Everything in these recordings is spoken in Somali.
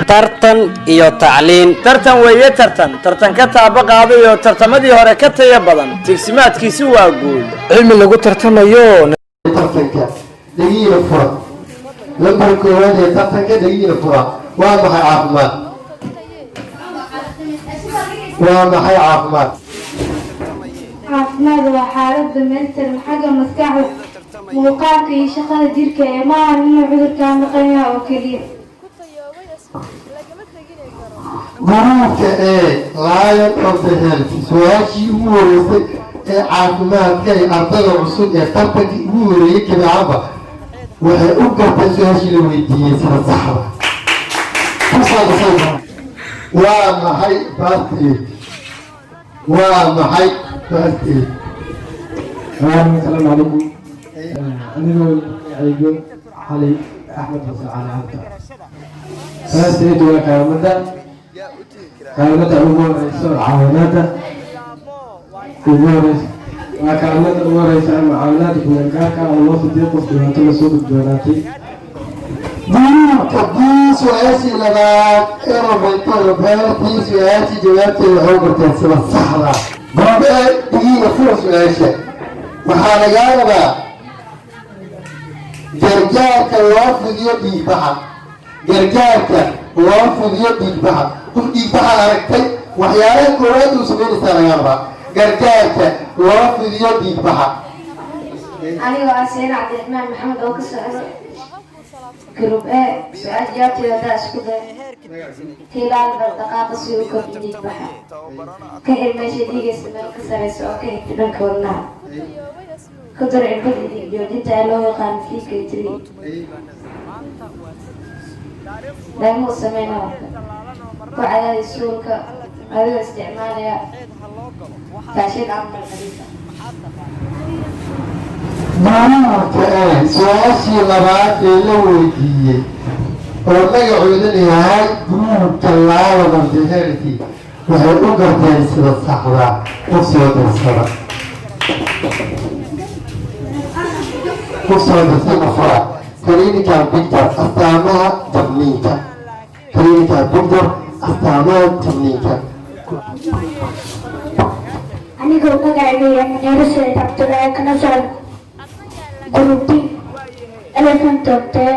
tartan iyo tacliin. tartan weeye tartan ka taaba qaaday oo tartamadii hore ka taya badan tigsimaadkiisi waa guul cilmi lagu tartamayo tartanka dhagiina fura lambar koowaad ee tartanka dhagiina fura waa maxay caafimaad caafimaad waa xaalad dhamaystiran xagga maskaxda muuqaalka iyo shaqada jirka ee maaha inuu cudurkaa maqan yahay oo keliya gruubka ee Lion of the Health su-aashii ugu horeysay ee caafimaadka ee ardayda cusub ee tartankii ugu horeeyey kabacaba waxay u gartay su-aashii la weydiiyey sida saxda waa maxay baastii السلام عليكم أنا عيقول علي أحمد حسن على عبد فاستريد وكاملة أمور رئيسور عاوناته وكاملة أمور رئيسور معاونات كونكاكا والله صديق وصديقات لسوق الدولاتي دي سؤالي لما إرميتو بهذه سؤالي جوابتي العمر تنسل الصحراء بابا دقيقة فوق سؤالي وحالا قالبا جرجارك وافق يدي بحر جرجارك وافق يدي بحر وفدي بحر عركتي وحيالك وراد وسمين سنة قالبا جرجارك وافق يدي بحر أنا وأسين عبد الرحمن محمد أوكس جروب إيه سؤال جاتي ودا اسكده تلال بالدقائق سيوكم جديد بحر كهل ماشي ديجي سنة كسر سؤال كهل تبان كورنا كدر عبد دي جودي تعلو يقام فيك يتري لا مو سمعنا وعلى السوق هذا استعمالها تعشيد عمل الخليفة su-aashii labaad ee la weydiiyey oo magacoodan yahay gruubka Lion of the Health waxay u garteen sida saxda u soo darsada fura clinical picture astaamaha tabniinka anigoo magacayga Munirasheed Cabdullaahi kana socda gruubi elephant doctor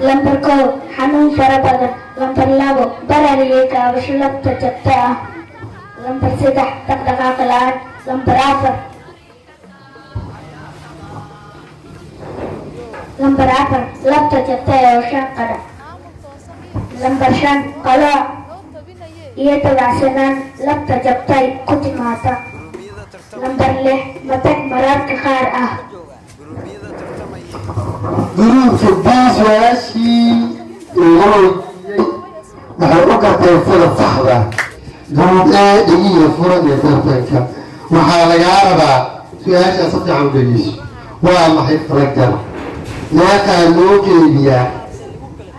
lambar kow xanuun fara badan lambar labo barar iyo kaabasho lafta jabta ah lambar saddex dhaqdhaqaaq la-aan lambar afar lafta jabta oo shan qara lambar shan qalooc iyo dabacsanaan lafta jabtay ku timaada lambar lix matag mararka qaar ah gruubka bii su-aashii la weydiiyey waxay u garteen sida saxda gruub ee dhagiya furan ee tartanka waxaa lagaa rabaa su-aashaa si fiican u dhegeyso waa maxay faragal meeqaa loo jeediyaa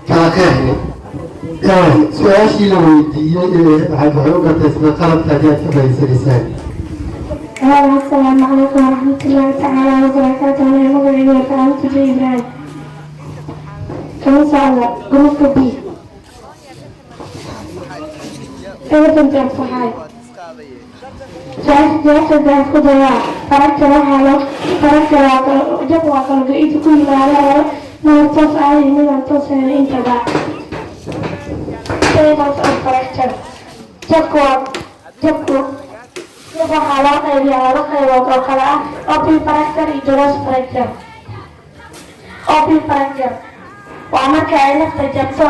kala qeexni su-aashii la weydiiyey waxay u garteen sida qalabka ayaad ka fahaysaneysaan السلام عليكم ورحمة الله تعالى وبركاته أنا مغربي وفرنسي إبراهيم كم سؤال جروب بي إذا كنت صحيح جالس جالس كذا فرقت له جبوا قالوا إيش كل ما من تصعد من تصعد أنت بعد إذا فرقت جبوا waxaa loo qaybiyaa laba qaybood oo kale ah open fracture iyo closed fracture. Open fracture waa marka ay lafta jabto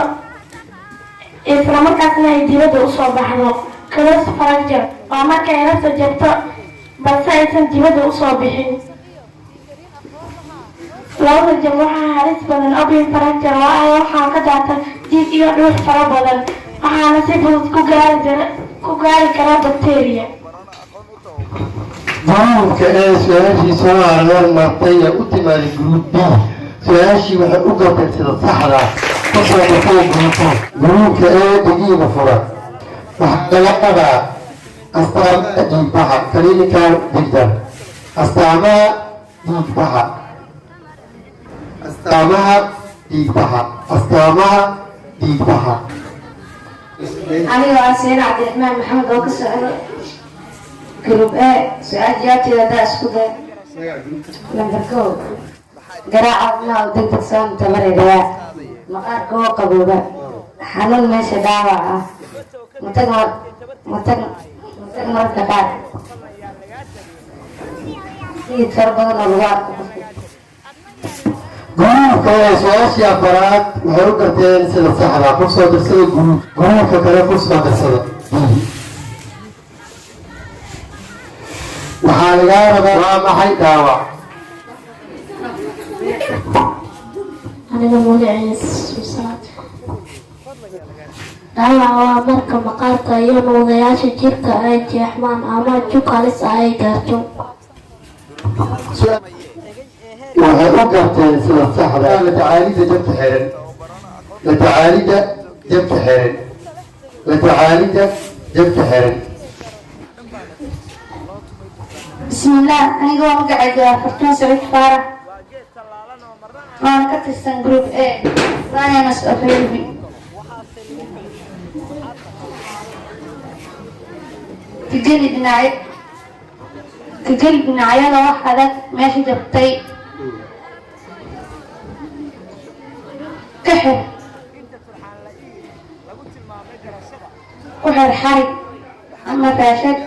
isla markaasna ay dibadda usoo baxdo. Closed fracture waa marka ay lafta jabto balse aysan dibadda usoo bixin. labada jab waxaa halis badan open fracture waayo waxaa ka daata dhiig iyo dhuux fara badan waxaana si fudud ku gaari kara bacteria. gruubka ee su-aashiisa waa reer martay ee u timaaday gruub b su-aashii waxay u garteen sida saxda kasoo martay gruubka ee dhagiina fura waxaa laga qabaa astaamaha dhiigbaxa clinical picture astaamaha dhiigbaxa. aniga waa Seen Cabdiraxmaan Maxamed oo ka socda group A su'aal jawaabteeda daa isku day lambar 1 garaaca oo degdeg soo tabareeya maqaarka oo qabooba xanuun meesha dhaawac ah matag marka qaar iyo tarbadan oo lagu arko gruubka su-aashii afaraad waxay u garteen sida saxda ku soo darsada gruubka kale ku soo darsada waxaa lagaa rabaa waa maxay dhaawac aniga magaciis Suusaad dhaawac waa marka maqaarka iyo nuudayaasha jirka ay jeexmaan ama jukalis ay gaarto waxay u garteen sida saxda la tacaalida jabta xiran la tacaalida jabta xiran la tacaalida jabta xiran bismillah aniga waa magacayga Fartuun Saciid Faarax waan ka tirsan group A science of health kageli dhinacyada wax adag meesha jabtay ka xir ku xir xarig ama raashad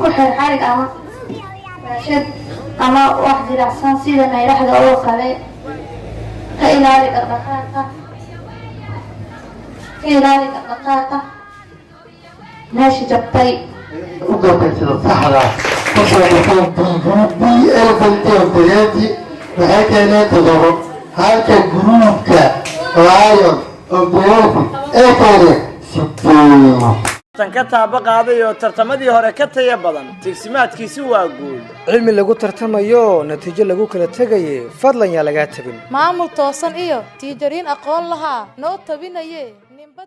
ku xir xarig ama raashad ama wax jilicsan sida meelaxda oo kale ka ilaali dhaqdhaqaaqa meesha jabtay u garteen sida saxda ku soo darsada BL waxay keeneen 7 halka gruubka Lion of the Earth ee keeneen 6 tan ka taaba qaaday oo tartamadii hore ka taya badan tigsimaadkiisi waa guul cilmi lagu tartamayo natiijo lagu kala tagaye fadlan yaa laga tabin maamul toosan iyo tiijariin aqoon lahaa noo tabinaye ninba